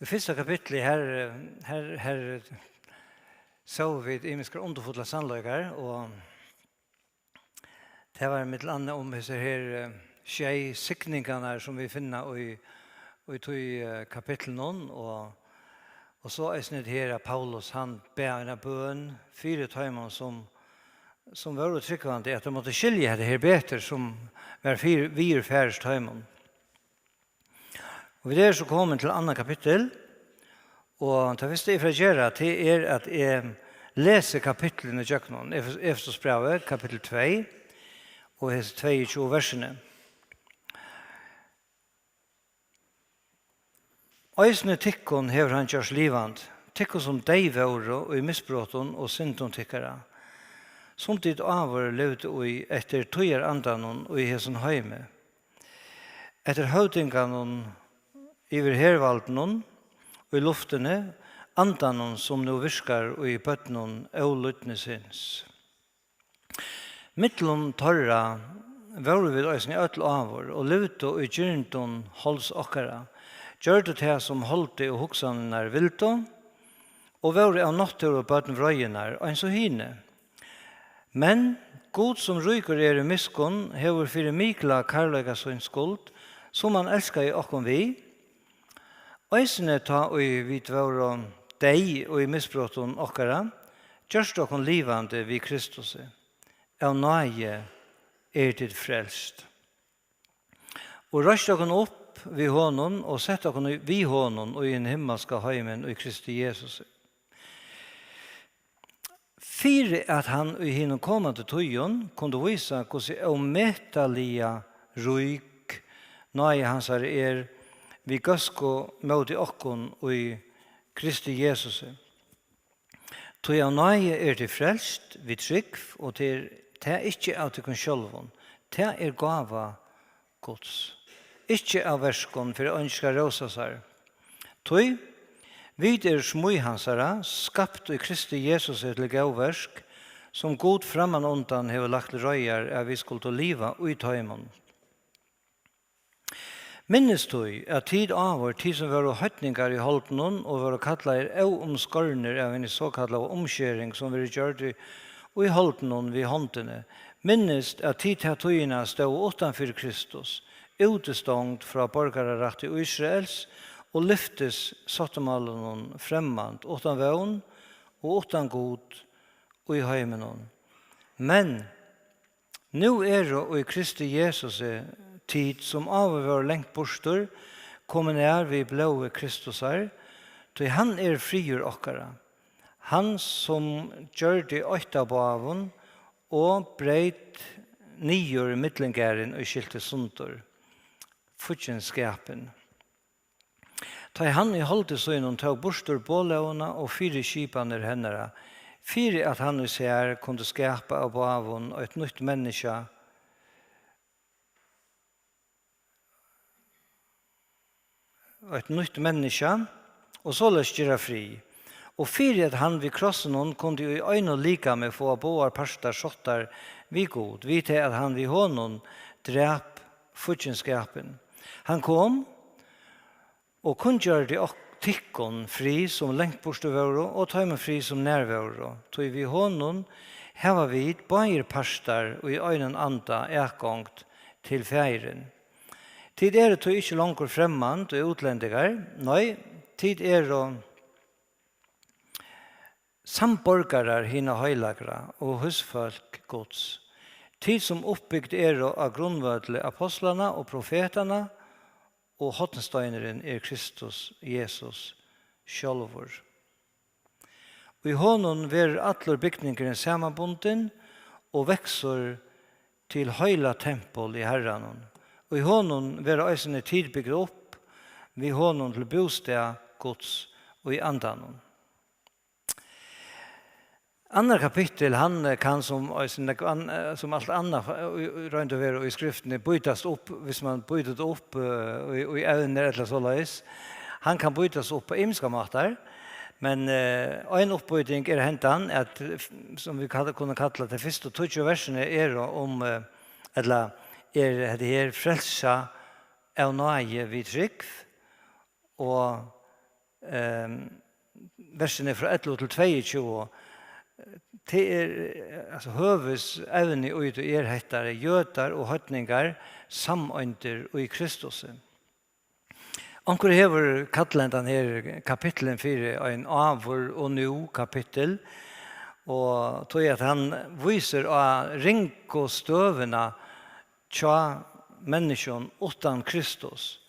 I första kapitlet här så vi imiska underfulla sannlökar och det var mitt landa om dessa här tjej siktningarna som vi finner i tog kapitel någon och så är det här Paulus han ber en bön fyra timmar som var tryckvande att de måste skilja det här bättre som var fyra färst timmar. Och vi där så kommer till andra kapitel och det visste jag för att göra till att jag läser kapitlen i Jöknon, Efesosbrevet kapitel 2 och 22 verserna. Eisne tikkon hever han gjørs livand, tikkon som dei våre og i misbrotten og syndon tikkara. Samtidig avvar levde og etter tøyer andanon og i hesen heime. Etter høvdinganon iver hervaldenon og i luftene, andanon som nå virkar og i bøttenon øvlutne syns. Mittlom torra var vi eisne øtl avvar og levde og i gyrndon holds okkara, gjør det det som holdt det og hoksanen er vilto, og var av natter og bøten vrøyener, og en så hine. Men god som ryker i miskon, hever fyrir mikla karlaga sin skuld, som han elskar i okkom vi, eisene ta og vi tvær deg og i misbrotten okkara, gjørst okkom livande vi Kristus. Av nøye til frelst. Og røst okkom opp vi honom och sätta honom vi honom och i en himmelska heimen och i Kristi Jesus. För att han i hinnom kommande tøyen kunde visa hur omättliga ryk när hans vi gasko mot i okkon och i Kristi Jesus. Tøy av nøye till frelst vid trygg och det är inte av till självon. Det är gåva Guds. Ikke av verskon for å ønske råsa seg. Tøy, vi smui hansara, skapt i Kristi Jesus til gavversk, som god framman undan hever lagt røyer av vi skulle til liva ut heimen. Minnes tøy, at tid avår, tid som var høytningar i holden og var kallar omskorner av en såkallat omkjøring som vi gjør og i holden vid håndene. Minnes at tid til tøyene stod utanfor Kristus, utestångt fra borgarrett i Israels og lyftes sattemalen fremmant utan vøn og utan god og i heimen. Men nu det og i Kristi Jesus tid som avhør lengt borster kommer nær vi blåe Kristus til han frigjør okkara. Han som gjør det øyta på avon og breit nyer mittlengæren og skilte sunter. Futjenskapen. Ta han i holde så innom tog borster bålåna og fire kipaner hennara. Fire at han i seg kunne skapa av avon og et nytt menneske. Og et nytt menneske, og så løs gjøre fri. Og fire at han vid krossen kunne i øyne lika med få båar parstar skjottar vi god. Vi til at han vid hånden drep futjenskapen. Han kom og kun gjør det tikkon fri som lengt borstevåre og ta med fri som nærvåre. Tog vi hånden heva vid bare parstar og i øynen anda ekkongt til feiren. Tid det tog ikke langt fremmant og utlendigar. Nei, tid det samborgarar hina heilagra og husfolk gods. Tid som uppbyggt av grunnvødle apostlarna og profeterna og hottensteineren Kristus Jesus sjálvor. Og i honom ver atler bygningeren samanbunden og veksor til heila tempel i Herren. Og i honom ver eisene tid byggt opp vi honom til bostad Guds og i andanon. Andra kapitel han kan som allt annat runt över i skriften bytas upp hvis man byter upp i även eller så läs. Han kan bytas upp på imska matar. Men en uppbytning hentan att som vi kunna kalla det första 20 versen om eller det här frälsa av nøye vid trygg og versene fra 11 til 22, det altså høves evne ut og hettere, jøder og høytninger, samøynter og i Kristus. Anker hever kattelen denne kapitlen 4, en avur og nu kapittel, og tog at han viser av ring og støvene tja mennesken utan Kristus,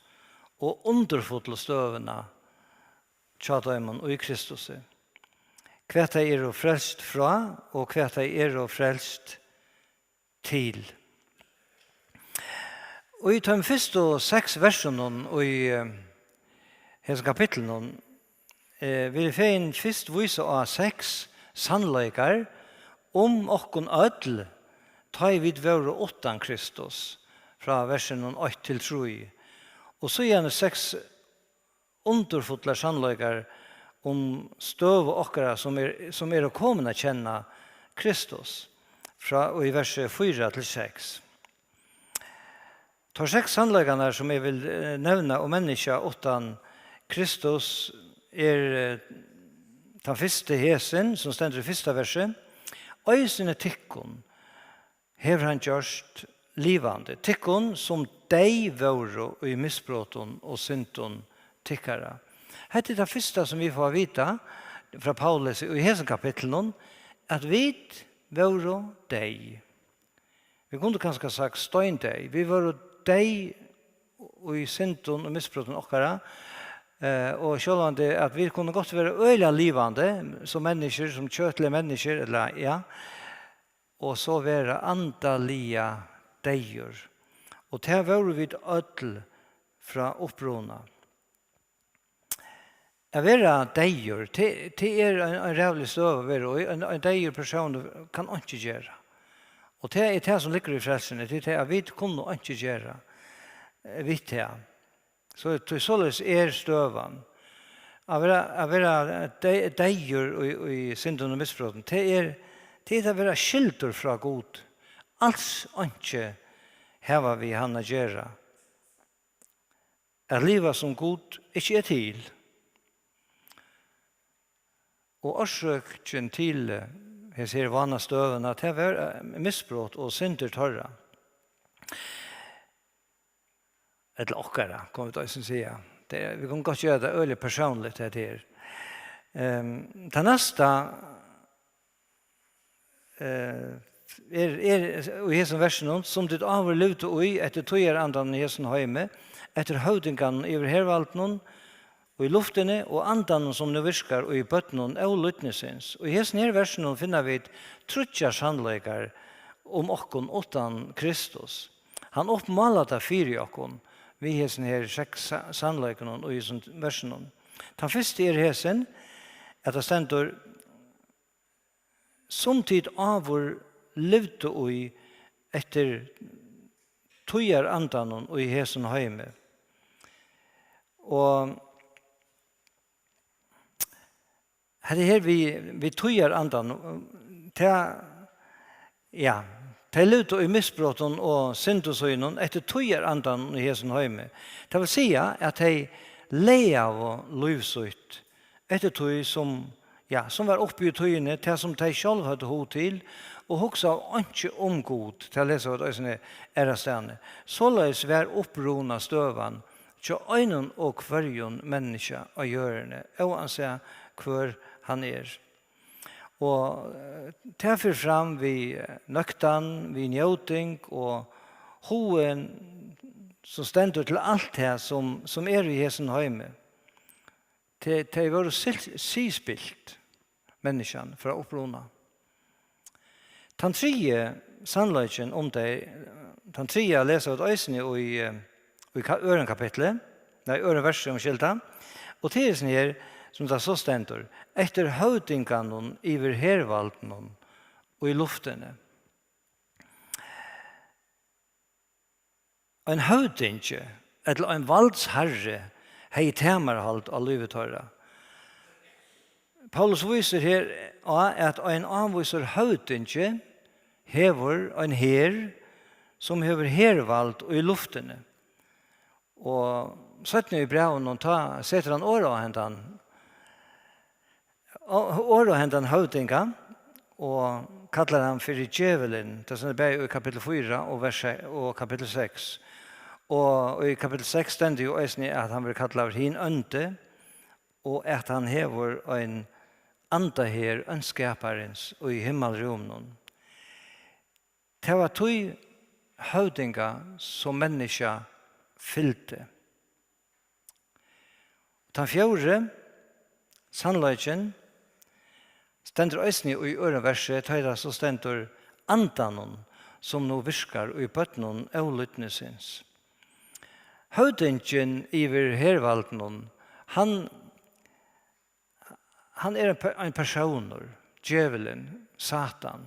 og underfotle støvene tja dømen og i Kristus. Hva de frelst fra, og hva de frelst til. Og i de første 6 versene og i hese kapitlene vil jeg først vise av 6 sannleikar okkon ødel ta i vid våre utan Kristus fra versen 8 til 3. Og så gjerne 6 underfotler sannleikar støv og okkara som å komme å kjenne Kristus fra og i verset 4 til 6. Tar 6 sannleikane som jeg vil nevne om menneska utan Kristus den første hesen som stender i første verset. Øysene tikkun hever han gjørst livande. Tikkun som dei våre i misbroten og syntun tikkara. Hette det første som vi får vite fra Paulus i hese kapitlen, at vi våre dei. Vi kunne kanskje sagt støyn dei. Vi våre dei og i syntun og misbroten okkara. Og sjølv at vi kunne godt være øyla livande som mennesker, som kjøtlige mennesker, eller ja, og så være andalige deier. Og det var vi ødel fra opprona. Å være deier, det en rævlig støv å være, og en deier person kan ikke gjøre. Og det det som ligger i frelsene, det at vi kunne ikke gjøre, vidt det. Så således støvan. Å være deier i synden og misbroten, det å være skilter fra god. Alls ikke heva vi han å gjøre. At livet som god ikke til. Og årsøkken til jeg ser vana støvene, at det er misbrot og synder tørre. Eller okkara, kan vi da si. Vi kan godt gjøre det øyelig personlig til det her. Det neste i hessen versen som det avlevde ui etter tøyerandan i hessen heime, etter høvdingan over hervalden og i luftene, og andan som nu virkar og i bøttenen og lytnesins. Og i hessen her versen finner vi trutja sannleikar okkon utan Kristus. Han oppmalet det fyrir okkon, vi hessen her 6 sannleikene og i sånn versen. Den første hessen, at det stender samtid avur levde ui etter tøyer andan og i hessen heime. Og her vi tøyer andan, ja, de levde i misbrotten og syndosøynen etter tøyer andan i hessen heime. Det vil si at de leia av livsøyt etter tøy som var oppe i tøyene, til som de selv hadde hod til, og hoksa ikke om god til å lese hva det stedene. Såleis var opprona støvan til øynen og hverjon menneske av gjørende, og han sier hver han Og derfor fram vi nøktan, vi njøting og hoen som stender til alt det som i hessen heime. Det var sispilt menneskene fra opprona. Den tredje sannleggen om det, den tredje leser av øysene i øren kapitlet, øren verset om skilta, og det sånn her, som det så stender, etter høvdingene iver hervalden og i luftene. En høvdinge, eller en valdsherre, hei temerhalt av livet høyre. Paulus viser her at en anviser høvdinge hever en her som hever hervald og i luftene. Og 17 i breven och ta sätter han årahändan hövdinga och kallar han för djävulen. Det är bara i kapitel 4 och kapitel 6. Och i kapitel 6 ständer ju att han vill kalla hin önte och att han hever en anda her önskaparens och i himmelrummen. Det var tog hövdinga som människa fyllde. Den fjärde sannoliken stendur eisini i øreverset, tøyda så stendur andanon som nå virkar i bøtnon avlytnesins. Høvdingen iver hervaldenon, han en personer, djevelen, Satan.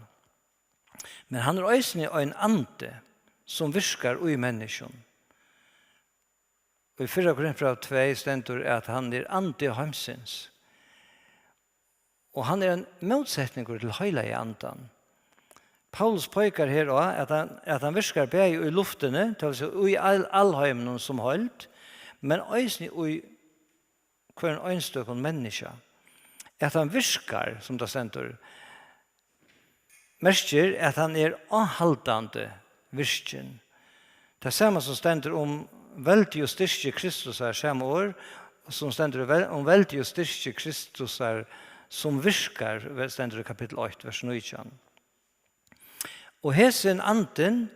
Men han eisini en ande som virkar i menneskjon. Og i 4 Korinthbrev 2 stendur at han ande heimsins. Og han en motsetning til heilige andan. Paulus påpekar her også at han virkar begge i luftene, i allheimen som holdt, men også i hver øynstøkken menneske. At han virkar, som det stendur, merker at han avhaldande virken. Det samme som stendur om veldig og styrke Kristus her samme år, som stendur om veldig og styrke Kristus her som virkar, stendur i kapitel 8, vers 19. Og hesen anden,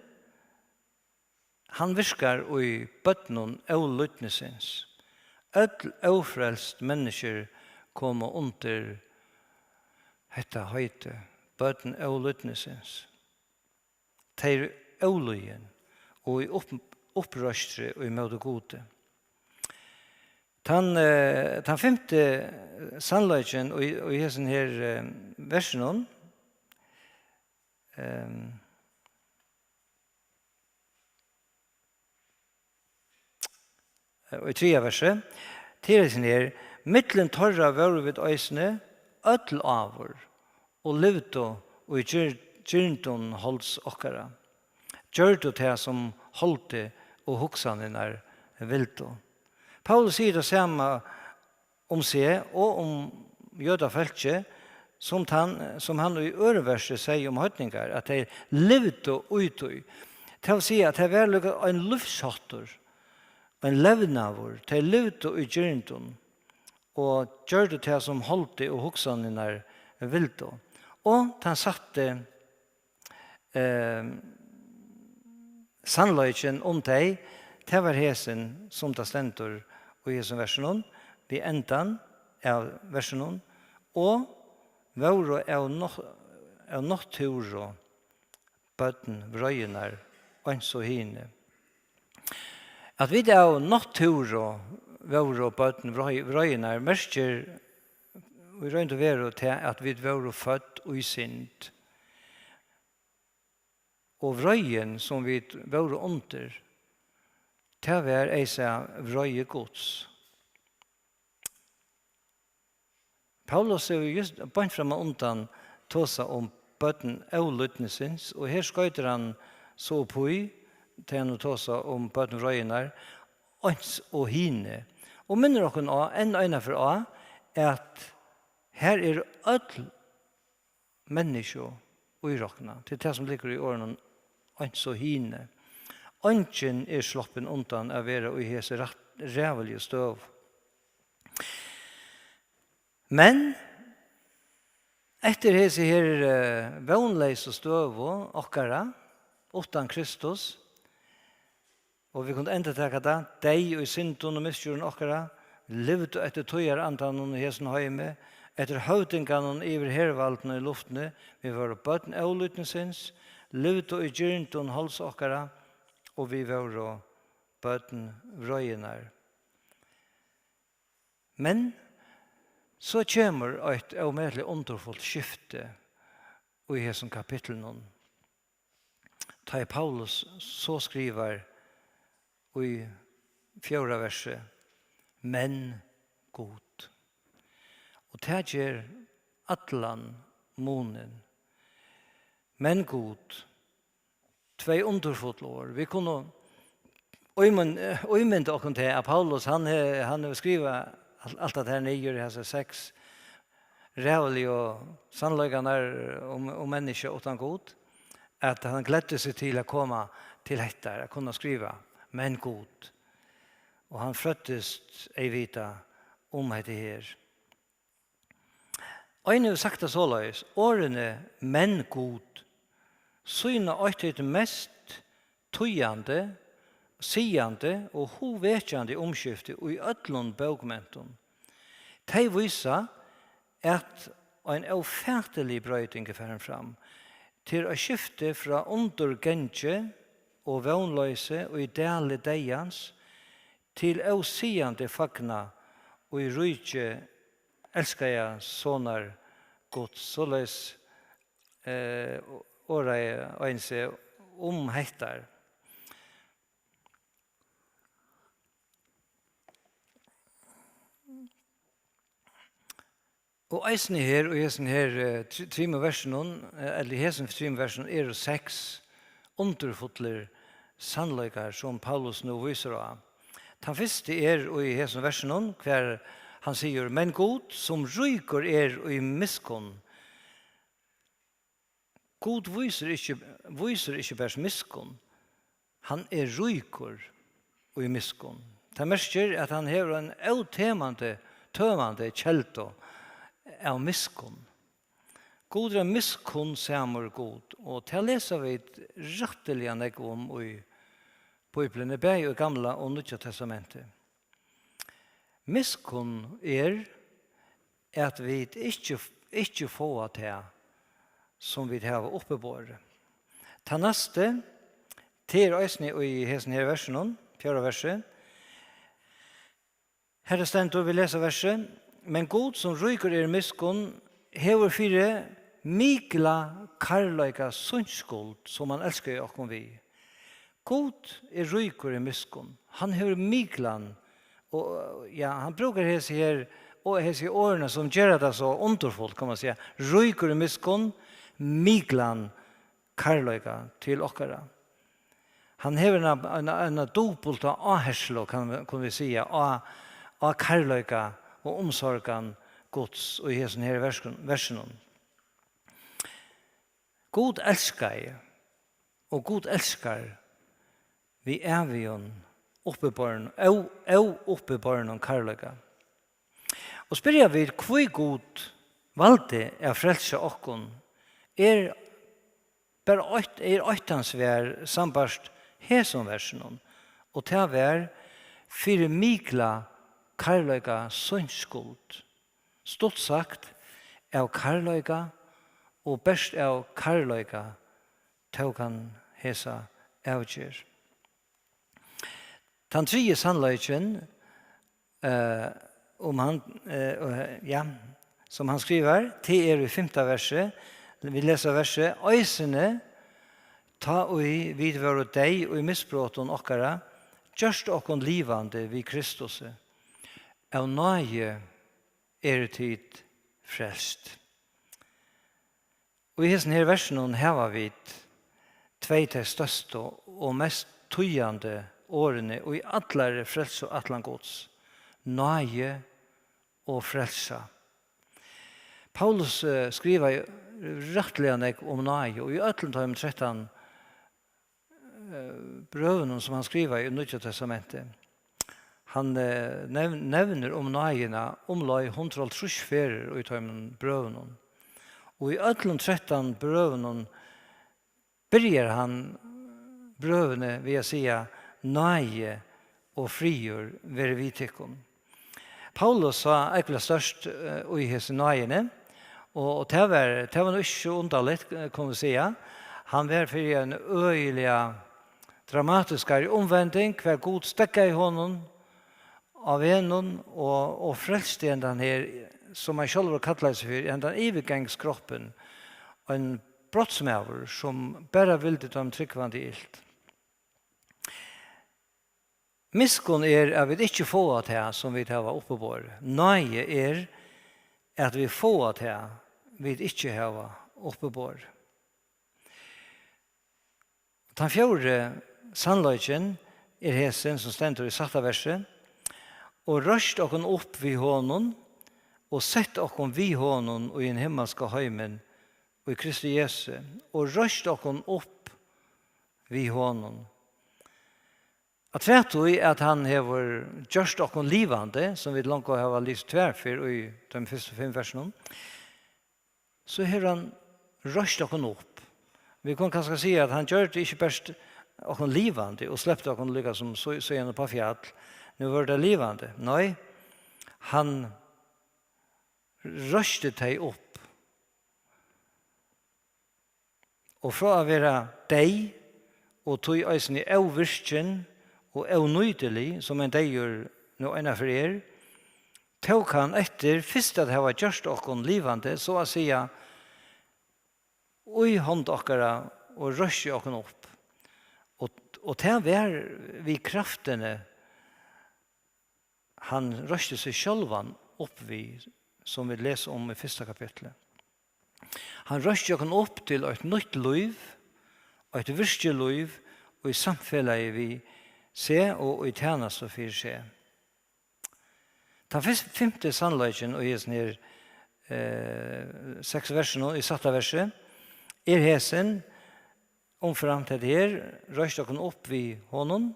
han virkar i bøtnon og lytnesins. Ødel ofrelst mennesker kommer under dette høyte, bøtnon og lytnesins. Teir oløyen og i opprøstre og i møte gode. Den femte sannløyken og i hesen her versen og i 3 verset til hesen her mittlen torra var vid øysene ødel avur og levde og i gyrndon holds okkara. Gjør det her som holdte og hoksanen vildo. Paulus sier det samme om seg og om jødafeltet som han i øreverset sier om høytningar, at de levde utøy. Det vil si at det var en livshattor, en levnavur, de levde i gyrndon og gjør det her som holdte og hoksanen vildo. Og han satte sannløyken om deg, det var hesen som det stendur i hesen versen, vi endan av versen, og våre av natur og bøtten, vrøyenar, og så hine. At vi av natur og våre og bøtten, vrøyenar, merker vi røynt å være til at vi våre født og i synd. Og vrøyen som vi våre under, det var eisa vrøye gods. Paulus er jo just bant frem undan tåsa om bøtten og lytnesins, og her skøyter han så på i, til han tåsa om bøtten vrøyenar, ans og hine. Og minner dere enn for at her ødel menneske og i råkna, til det som ligger i årene ans og hine. Ønsken sloppen undan av være og i hese rævelige støv. Men etter hese her vånleis og støv og okkara, utan Kristus, og vi kunne enda takka det, deg og i synden og misgjøren okkara, levde etter tøyer andan og hesen høyme, etter høvdingan og iver hervalden i luftene, vi var bøtten avlytnesins, levde i gyrndon hals okkara, og vi var bøtten vrøyenar. Men så kommer et avmedelig underfullt skifte i hesen kapitlen. Ta i Paulus så skriver i 4 verset, men god. Og det gjør atlan monen. Men god. 2 underfotler. Vi kunne Och men då kan det Paulus han har skriva allt det här nere i 6 rävlig och sannolikan om människa utan god att han glädde sig till att komma till detta att kunna skriva men god och han föddes ej vita det här. Och nu sagt det så lös årene men god syna åt mest tøyande siande og hovekjande omskifte og i öllun bókmentum. De visa at en ofertelig brøyting er færen fram til å skifte fra undergenge og vånløse og i dele deians til åsiande fagna og i rydtje elskar jeg sånner godt. Såleis åra jeg øynse hettar. Og eisen her, og eisen her trim versen, eller hesen trim versen, det 6 underfotler sannløykar som Paulus nå viser av. Den første og i hesen versen, hver han sier, men god som ryker og i miskon. God viser ikke bare miskon, han ryker og i miskon. Det merker at han har en tømande kjelto, av miskon. God miskon samer god, og til å lese vi rettelig om i Bibelen, både i Gamla og Nya testamentet. Miskon at vi ikke får det som vi har oppe på det. Ta neste, til øsne i hesten her versen, 4. verset. Her stendt og vi leser verset. Men god som ryker miskon, hever fire mikla karløyka sunnskuld som han elsker okkom vi. God ryker miskon. Han hever miklan, og ja, han brukar hese her, og hese årene som gjør det så underfullt, kan man säga. Ryker miskon, miklan karløyka til okkara. Han hever en doppelta aherslo, kan vi säga, av karløyka og omsorgan Guds og i hessen her versen. God elskar, og god elskar vi evion oppebarn, og oppebarn og karløyga. Og spør jeg vid, hvor god valgte er frelse okkon, bare åttansvær sambarst hessen versen, og til å være fire mikla karløyga sunnskuld. Stort sagt av karløyga og best av karløyga tog han hesa avgjør. Den tredje sannløyken som han skriver til i 5. verset, vi leser verset, «Øysene ta og vidvare deg og i misbråten okkara, gjørst okkon livande vid Kristus. Av nøye tid frelst». Og i hessen her versen har vi 2 til største og mest tøyende årene og i atlare frelse og atlan gods. Nøye og frelsa. Paulus skriver rettelig om nøye, og i Øtlundheim 13 brøvene som han skriver i Nya testamentet. Han nevner om nøyene omlai 130 ferer og i tøymen brøvene. Og i Øtlund 13 brøvene begynner han brøvene ved å si nøye og frigjør ved vidtikken. Paulus sa ekkert størst i hese nøyene, og det var nok ikke underlig, kan vi si. Han var for en øyelig dramatisk omvending, hver god stekket i hånden av en og frelste en den her, som han selv kallet seg for, en den evigangskroppen, en brottsmæver som bare ville ta tryggvandig ilt. Miskon at vi ikke får at det som vi har oppe på. Nøye at vi får at det vi ikke har oppe på. Den fjorde sannløyken hesen som stender i satta verset, og røst okon opp vid honom, og sett okon vid honom og i en himmelska heimen, og i Kristi Jesu, og røst okon opp vid honom. At vet vi at han hever gjørst okon livande, som vi langt har lyst tverfer i de første 5 versene, så har han røst okon opp. Vi kan kanskje si at han gjør det ikke best okon livande, og släppte okon lykke som så igjen på fjall. Nu var det livande. Nei, han røste deg opp. Og fra å være deg, og tog eisen i avvirken, og avnøydelig, som en deg gjør nå ena for tog han etter, først at det var gjørst okon livande, så å si, og i hånd okkara, og røste okon opp. Og til var vi kraftene, han røste seg sjølvan opp vi, som vi leser om i 1. kapitlet. Han røste okon opp til et nytt liv, et virkelig liv, og i samfellet vi se og i tjeneste for se. Den 5. sannløyken, og i sånne 6 versene, i 7. verset, hesen, omfram til det her, røst okon opp vid honom,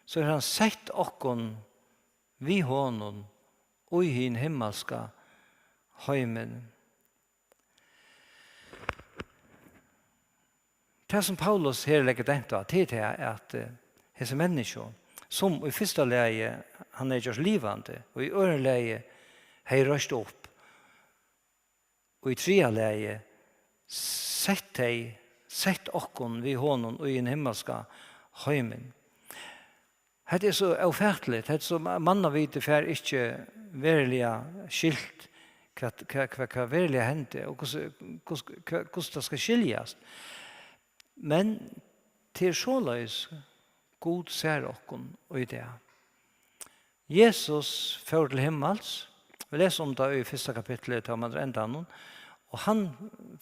så har han sett okon vid honom, og i hin himmelska heimen. Det som Paulus her legger dent av, det er at hese mennesker, som i første leie, han gjort livande, og i øre leie, har røst opp, og i 3. leie, sett okkon vid honom og i en himmelska heimen. Det så avfærtelig, det så manna vite for ikke verilige skilt hva verilige hente, og hvordan det skal skiljas. Men til såleis god ser okkon og i det. Jesus fører til himmels, vi leser om det i 1. kapitlet til man enda noen, og han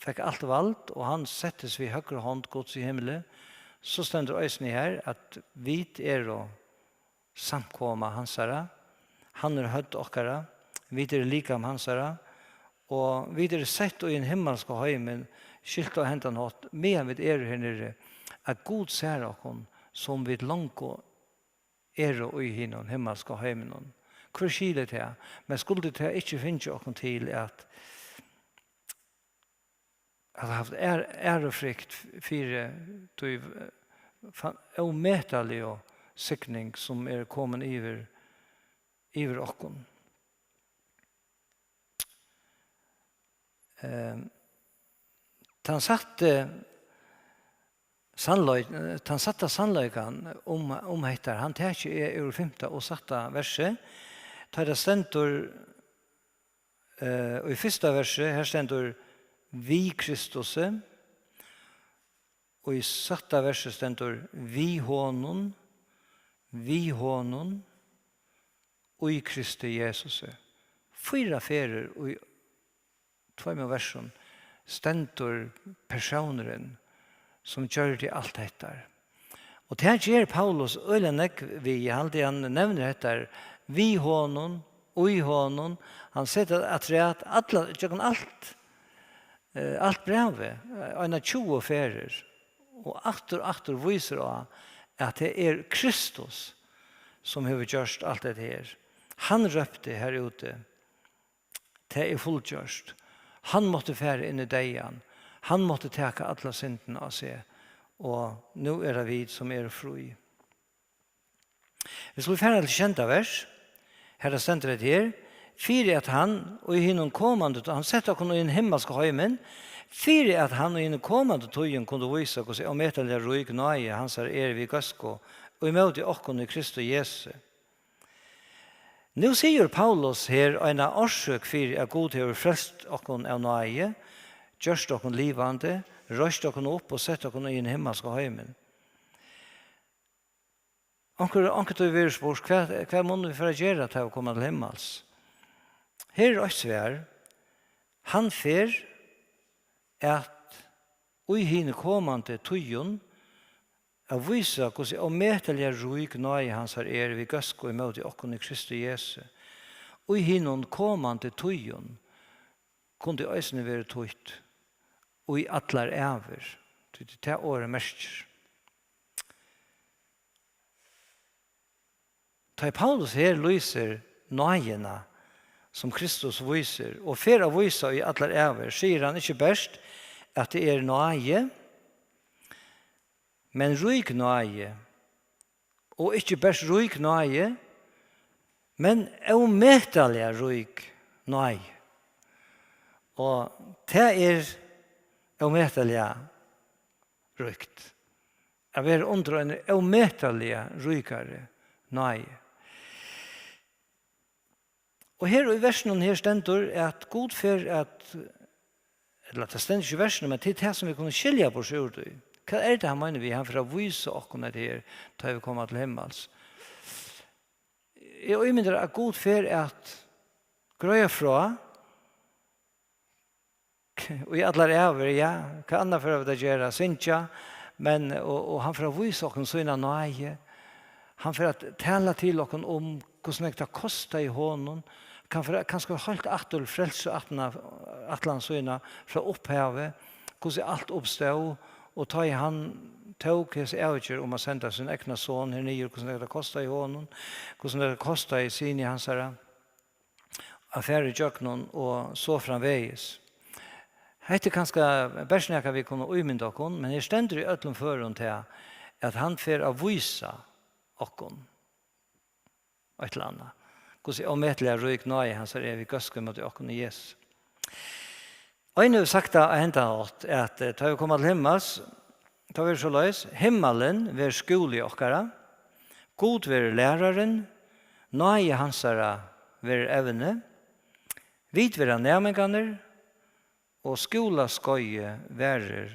fikk alt valgt, og han settes vid høyre hånd gods i himmelen. Så stender øysen i her at vi å samkomma hansara, han høtt okkara, vi likam hansara, og vi sett i en himmelsk heimen, skilt og hentan hatt, med vi her nere, at god ser okkon, som vi langt og i hinnom himmelsk heimen. Hvor skiljer det? Men skulle det ikke finne okkon til at har haft ærefrykt for ometelig og sikning som kommet iver okkon. Han satte sannløykan om heter. Han tar ikke ur 5. og 7. verset. Tar det stendur og i 1. verset her stendur vi Kristus, og i 7. verset stendur vi honom, og i Kristi Jesus. 4 ferer og i 2 versen stendur personeren som gjør det alt dette. Og det her gjør Paulus øylenek vi, han nevner dette, vi honom, og i honom, han setter at alt brevet, en 20 ferer, og atter viser at det Kristus som har gjort alt det her. Han røpte her ute, det fullgjørst. Han måtte fære inn i deian. Han måtte teka alle syndene av seg. Og nå det vi som fri. Hvis vi fære til kjente vers, her stendt det her, fyrir at han og i hinnom kommande, han sett okkur i en himmelsk heimen, fyrir at han og i hinnom kommande tøyen kunne vise oss om etalja ruik nøye, hans vi gasko, og i møte okkur i Kristus Jesu. Nå sier Paulus her en årsøk fyrir at god har frelst okkur av nøye, gjørst okkur livande, røst okkur opp og sett okkur i en himmelsk heimen. Anker til vi spurs, hva må vi for å gjøre til å komme til himmels? Her svar, han fer at og i hine kommande tøyen Av visa hvordan ometelige rik nøye hans her vi gøske imot i okken i Kristi Jesu. Og i hinnom kommande tøyen kunne øysene være tøyt. Og i atler æver. Det er året mestjer. Da Paulus her lyser nøyene som Kristus viser, og fer av visa i atler æver, sier han ikke best at det er nøye, men rik nøye, og ikke best rik nøye, men ometelige rik nøye. Og det er ometelige rykt. Jeg vil under en ometelige rykere nøye. Og her i versen her stender at god for at, eller det stender ikke i versen, men det er det som vi kunne skilja på seg ut i. Hva er det han mener vi? Han for å vise oss det her, da vi kommer til himmels. Jeg mener at god for at grøye fra, og i alle æver, ja, hva annet for å det gjøre, synsja, men, og han for å vise oss sånne nøye, han for å tale til oss om hvordan det kostet i hånden, kanskje holdt atter frelse atlan sånne fra opphavet, hvordan alt oppstod, og ta i han tog hans avgjør om å sende sin egna son her nye, hvordan det kostet i hånden, hvordan det kostet i sin i hans affære i jøknen, og så framveis. Hette kanskje bærsnækka vi kunne umynda okkon, men her stender i øtlom føren til at han fer å vise okkon, et eller annet. Hvordan ometelige ryk nøye hans vi gøske mot okkon i Jesus. Og en har sagt av hendet at da vi kommer til himmels, da vi så løs, himmelen vil skole i okkara, god vil læreren, nøye hansara vil evne, vid vil nærmenganer, og skola skøye værer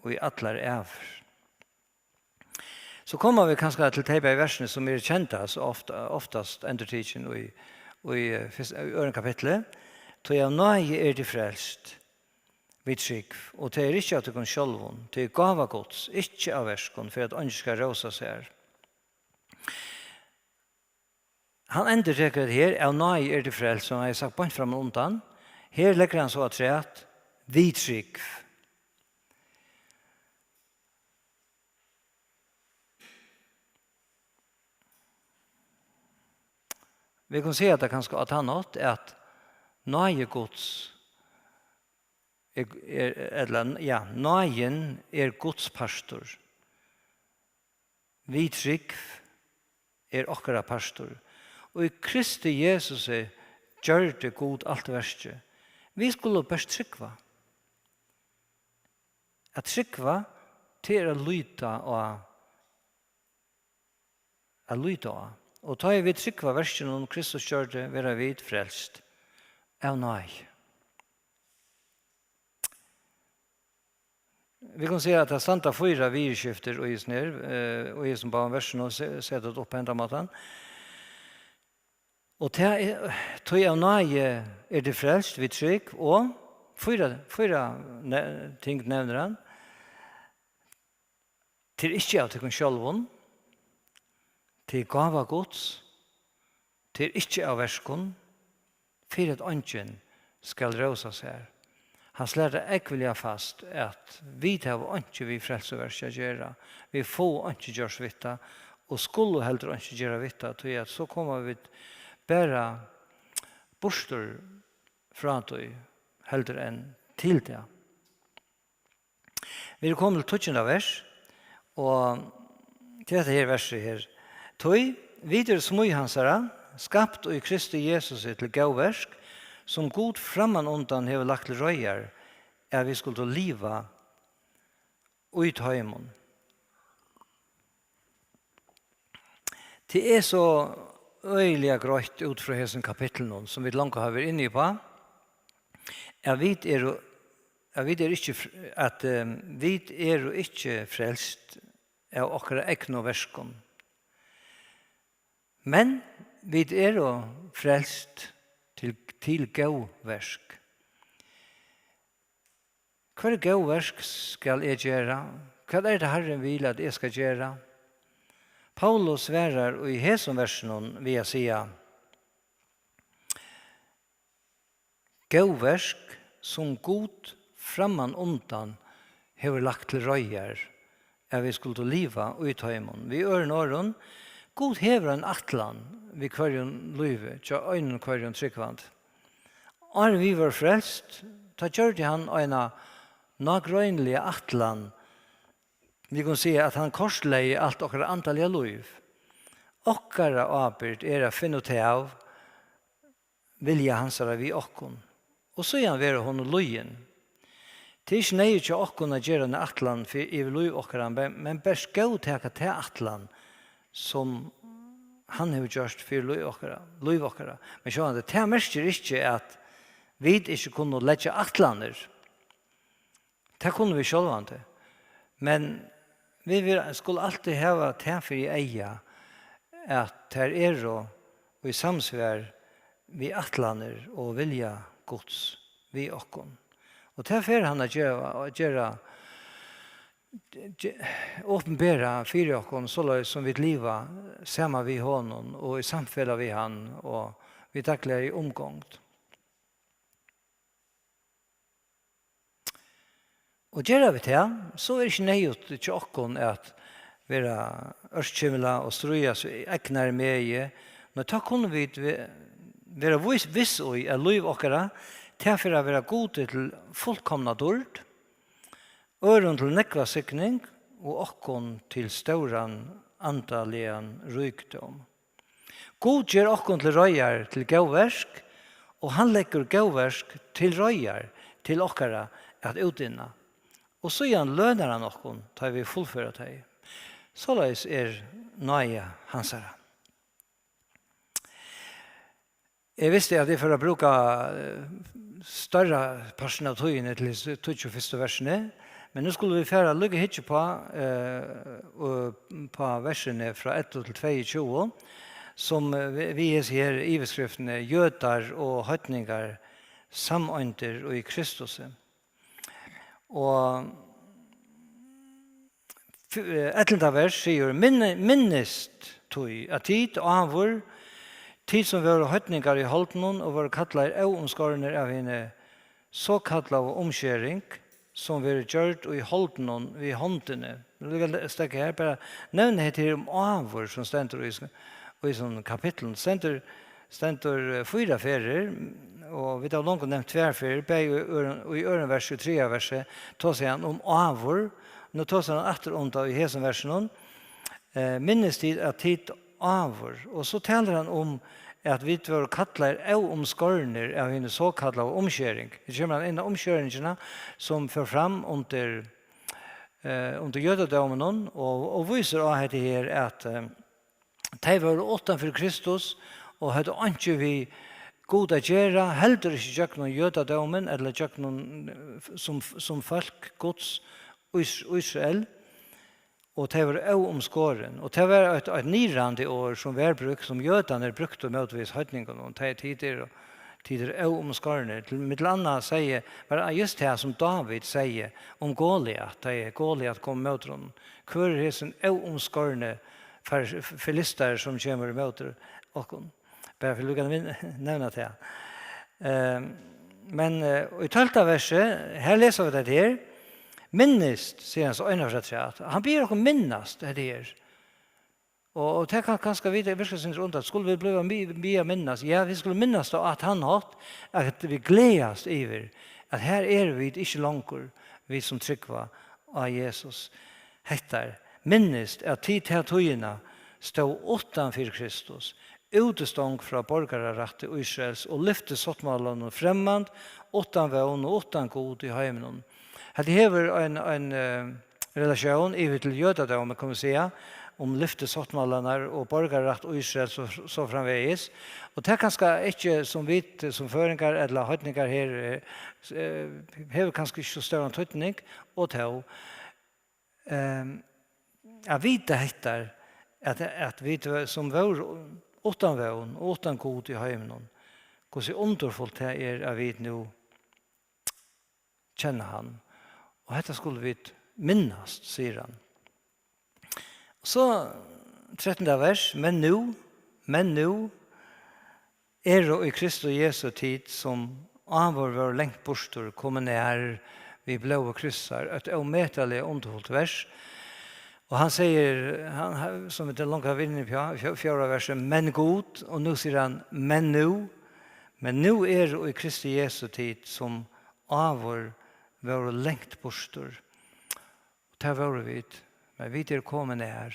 og i atler æver. Så kommer vi kanskje til teipa i versene som kjentas oftast endertidsen i øren kapitlet. «Tog av nøye de frelst, vid trygg, og det ikke at du kan sjølvun, det gava gods, ikke av verskon, for at andre skal råsa seg. Han endertrekker det her, av nøye de frelst, som jeg har sagt bort fram og undan. Her legger han så at treat, vid trygg. Vi kan se at det kanskje at han nått er at nøye gods nøyen Guds pastor. Vi trygg okkara pastor. Og i Kristi Jesus gjør det god alt verste. Vi skulle best tryggva. At tryggva til å lyta og Og ta vi tryggva versen om Kristus gjør det, være vid frelst. Av nei. Vi kan se at det er sant av 4 virkskifter og is ner, og is som bare versen og setter det opp på enda måten. Og tog av nei det frelst, vid trygg, og 4 ting nevner han. Til ikke av til sjølvun, til gava gods, til ikke av verskon, for at ånden skal råsa seg. Han slår ekvelig fast at vi tar ånden vi frelseverska gjøre. Vi får ånden gjørs vitta, og skulle heller ånden gjøre vitta, til at så kommer vi bare bostor fra det, heller enn til det. Vi er kommet til 12. vers, og til dette her verset her, «Tøy, videre smøy hansara, skapt og i Kristi Jesus til gavversk, som god framman undan hever lagt til røyer, vi skulle liva ut høymon. Det så øyelig grøyt ut fra hessen kapitlen som vi langt har vært inne på. Vi er ikke frelst av okkara ekno verskon. Men vi er frelst til gavversk. Hva gavversk skal jeg gjøre? hva det Herren vil at jeg skal gjøre? Paulus svarer i hesen versen vil jeg si gåversk som god framman undan hever lagt til røyer vi skulle leva og uthøymon. Vi åren, god hever en atlan vi kvarjon løyve, tja øynen kvarjon tryggvand. Vi var frelst, ta gjørte han øyna nagrøynlige atlan. Vi kan si at han korsleie alt okkara antallige løyv. Okkara avbyrd å finne til av vilja hansara vi okkon. Og så han være hon løyen. Det ikke nøye til okkon å gjøre en atlan i løyv okkara, men best gå teka til atlan som han har gjort for løyv okkara. Men så han det merker ikke at vi ikke kunne legge atlaner. Det kunne vi sjølvande. Men vi skulle alltid hava det for i eia at det og i samsvær vi atlaner og vilja Guds vi okkon. Og derfor han å gjøre åpenbæra fyra okkon så som vi liva sammen vi honom og i samfella vi han og vi takler i omgångt. Og gjør vi det, så det ikke nøyt til okkon at være ørskjimla og struja seg eknar med men da kunne vi være viss og i liv okkara til for å være gode til fullkomna dård, øren til nekva sikning og okkon til stauran antalian rykdom. God gjør okkon til røyar til gåversk, og han legger gåversk til røyar til okkara at utdinna. Og så han løner han okkon, tar vi fullføre til. Såleis nøye hansara. Jeg visste at jeg for å bruke større parten av tøyene til 21. versene, men nå skulle vi fære lykke hitje på versene fra 1 til 22, som vi ser i beskriftene jøder og høytninger samøynter og i Kristus. Og 11. vers sier minnest tøy at tid og avur tid som var høytningar i holden og var kattler av omskårene av henne så kattler av omskjering som var gjort i holden i håndene. Jeg vil stekke her, bare nevne her om avur som stender i sånn kapittel. Stender 4 ferier, og vi har langt nevnt 2 ferier, og i ørenvers 23 verset tar seg han om avur. Nå tar seg han etter i hesen versen. Minnestid er tid avur. Og så taler han om at vi var kattler av omskårner av henne såkallet av omkjøring. Det kommer han inn av omkjøringene som fører fram under jødedommen og viser av dette her at de var utenfor Kristus og hadde ikke vi god å gjøre, heller ikke gjør noen jødedommen eller gjør noen som folk, Guds Israel. Og det var omskåren. Og det var et nyrande år som var brukt, som jødene brukte møtvis høytningen og tider omskårene. Til annet sier, var just det som David sier om Goliat, da Goliat kom mot honom. Hvor er det omskårene filister som kommer mot honom? Bare for å lukke nevne det. Men i 12. verset, her leser vi det her, minnest, sier han så øyneforsatt. Han ber dere minnast det her. Og det kan kanskje vite, virkelig synes rundt at skulle vi bli minnast? Ja, vi skulle minnast at han hatt, at vi gledes over, at her vi ikke langer, vi som tryggva av Jesus. Hettar, minnest at tid til tøyene stod utenfor Kristus, utestång fra borgerrett til Israels, og lyfte sottmålen og fremmand, utan vevn og utan god i heimen. Det hever en relasjon i til jødedom, kan vi si, om lyfte sottmålene og borgerrett og Israel så framvegis. Og det er kanskje ikke som vi som føringer eller høytninger her hever kanskje ikke så større tøytning, og til jeg vet det at vi som var utan vevn og utan god i heimen, hvordan underfullt det at vi nå kjenner han. Og dette skulle vi minnast, sier han. Så 13. vers, men nu er det i Kristus Jesu tid som avår var lengt bostor kommer nær vi blå kryssar, et ometallig underfullt vers. Og han sier, som det langt har vinnet på, fjärde verset, men god, og nu sier han, men nu er det i Kristus Jesu tid som avår var lengt bostor. Og der var vi, men vi er kommet nær,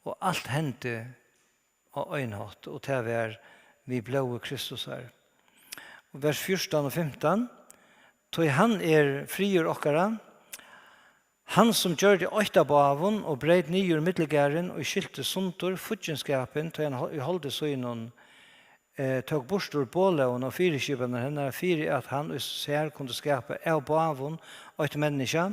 og alt hendte av øynhatt, og det var vi blå Kristus her. Og vers 14 og 15, «Tog han frigjør okkara, han som gjør det åtta bavon og breit nyer middelgæren og skilte suntor, futjenskapen, tog han holde søgnen, tog bostor bålån og fyrirskipene henne, fyrir at han ser kunne skapa av bavon og et menneske,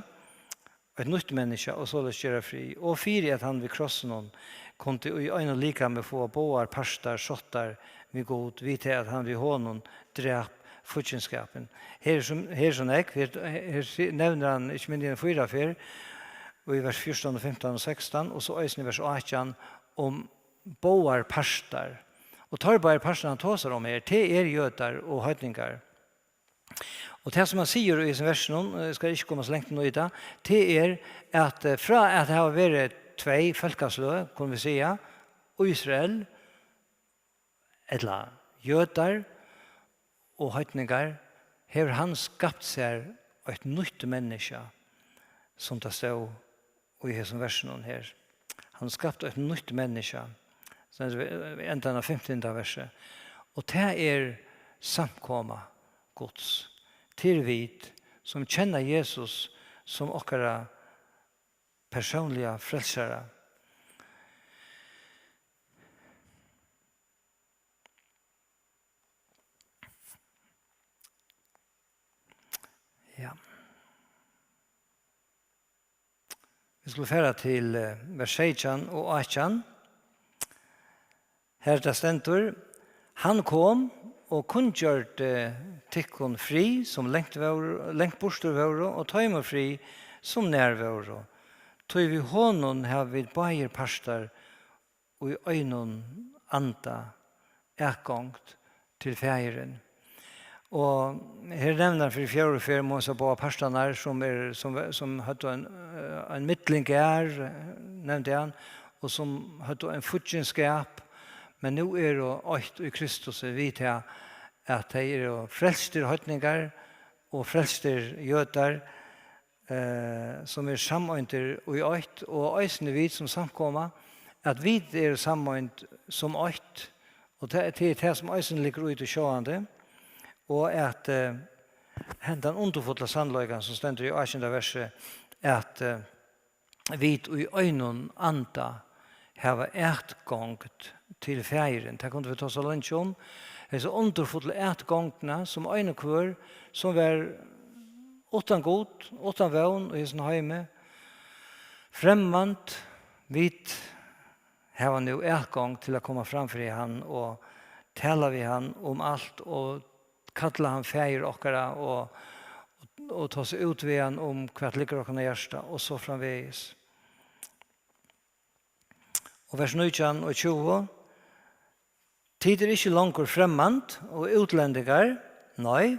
et nytt menneske, og så løs gjøre fri. Og fyrir at han ved krossen hon, kunne i øyne lika med få båar, parstar, sottar, vi god, vi til at han ved hånden drep futjenskapen. Her som jeg, her nevner han ikke mindre enn 4 fyr, og i vers 14, 15 og 16, og så øyne i vers 18 om båar, parstar. Og tar bare parstar han tåser om her, det jøtar og høytningar. Og det som han sier i sin versen, skal ikke komme så lengt nå i det, det at fra at det har vært 2 folkeslø, kan vi si, og Israel, eller jøtar og høytningar, har han skapt seg et nytt menneske, som det står i sin versen her. Han skapt et nytt menneske, som enda av 15. verset. Og det samkomma Guds, til vid, som kjenner Jesus som okkara personliga frälsare. Ja. Vi skulle fære til vers 16 og 18. Her det stendur, han kom og kunngjørte tikkun fri som lengt bostor våre, og tøymer fri som nær våre. Tøy vi hånden har vi bajer parstar og i øynon anda ekkongt til feiren. Og her nevner for 4 fyr mås av båda parstarna som hadde en mittling nevnte han, og som hadde en futjenskap, men nu det åkt i Kristus vi til at de frelster høytningar og frelster jøtar, som samøynter og i åkt, og øysene vi som samkomma, at vi samøynt som åkt, og det det som øysene ligger ut i sjående, og at hendan underfotla sannløygan som stender i 18. verset, at vi i øynon anda hava etgångt til feiren. Det kunne vi ta så lunch om. Det så underfotla etgångtna som øyne kvør, som var utan god, utan vøvn og i sin heime. Fremmant, vit hava nu etgång til å komme framfor i han, og tala vi han om alt, og kalla han feir okkara, og ta seg ut ved han om hvert ligger okkara hjärsta, og så framveis. Og vers 19 og 20. Tid ikke langer fremmant og utlendigar, nei.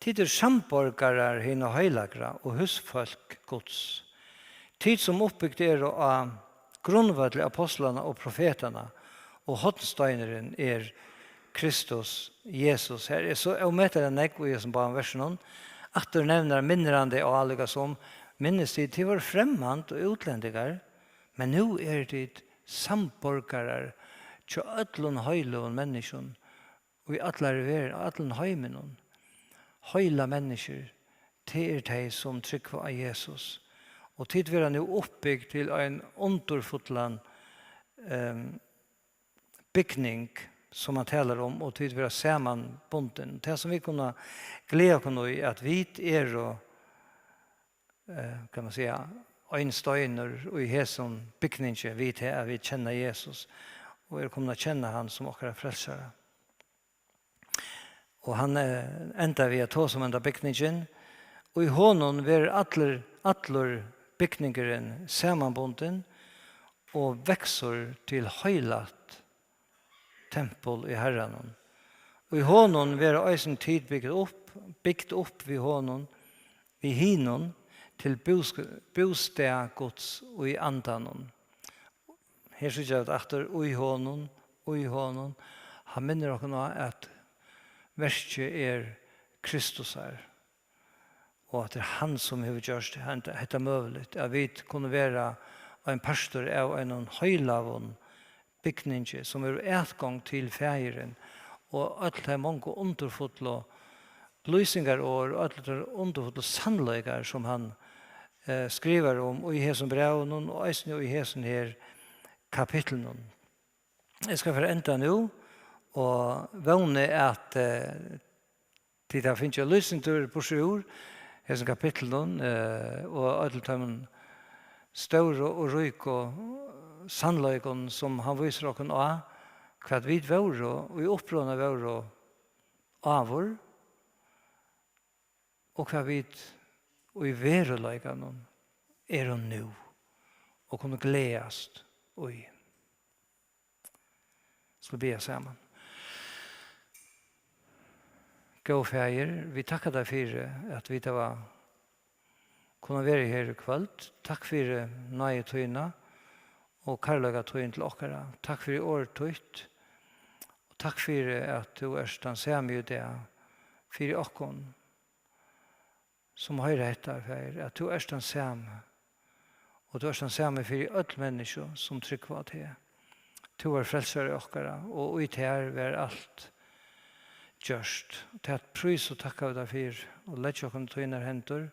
Tid samborgarar hina høylagra og husfolk gods. Tid som oppbyggt av grunnvadle apostlarna og profeterna, og hotsteineren Kristus, Jesus. Her så ometter en ekvo i som bare versen, at du nevner minnrande og alliga som minnestid til var fremmant og utlendigar, men nu det samborgarar til ötlun høylun menneskjon, og i ötlun høymenun. Høyla mennesker, det de som trykker av Jesus. Og tid vil han jo oppbyggt til en underfotland byggning som han talar om, og tid vil ha sammanbunden. Det som vi kunne glede oss i, at vi og kan man säga, øynstøyner og i hesson byggningen vi til at vi kjenner Jesus, og kommer å kjenne han som okkara frelsere. Og han enda vi ta som enda byggningen, og i hånden vil atler bygningeren sammanbunden og växer til høylat tempel i Herren. Og i honom var eisen tid byggt upp vid honom, vid hinon, til bostad Guds og i andanon. Her synes jeg at etter i honom, han minner oss nå at verset Kristus her. Og at det han som har gjort dette mulig. At vi kunne være en pastor av en høylavon bygning som etgang til feiren. Og alle de mange underfotla lysingar og alle underfotla sannleikar som han skriver om i hesen breven og i hesen her kapitlen. Jeg skal forenda nå og vågne at tid jeg finner ikke lysingar på sjur hesen kapitlen og alle de store og ryk og sannleikon som han viser oss av hva vi var og i opprørende var avur og hva vi og i veruleikene og nå og kunne gledast og i. Skal be sammen. Gå feir, vi takkar deg for at vi var kunne være her i kveld. Takk for nøye tøyna og karlaga tøyn til okkara. Takk for året tøyt. Og takk for at du den samme det for okkon som høyre etter for at du den samme og du den samme for alle mennesker som trykker til. Du frelsere okkara og ut her var alt gjørst. Til at prys og takk av deg for og lett okkon tøyner hentur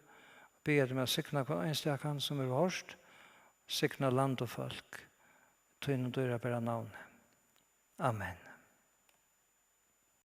be at med å sikna på en stekan som hørst sikna land og folk tøyner døra bæra navn. Amen.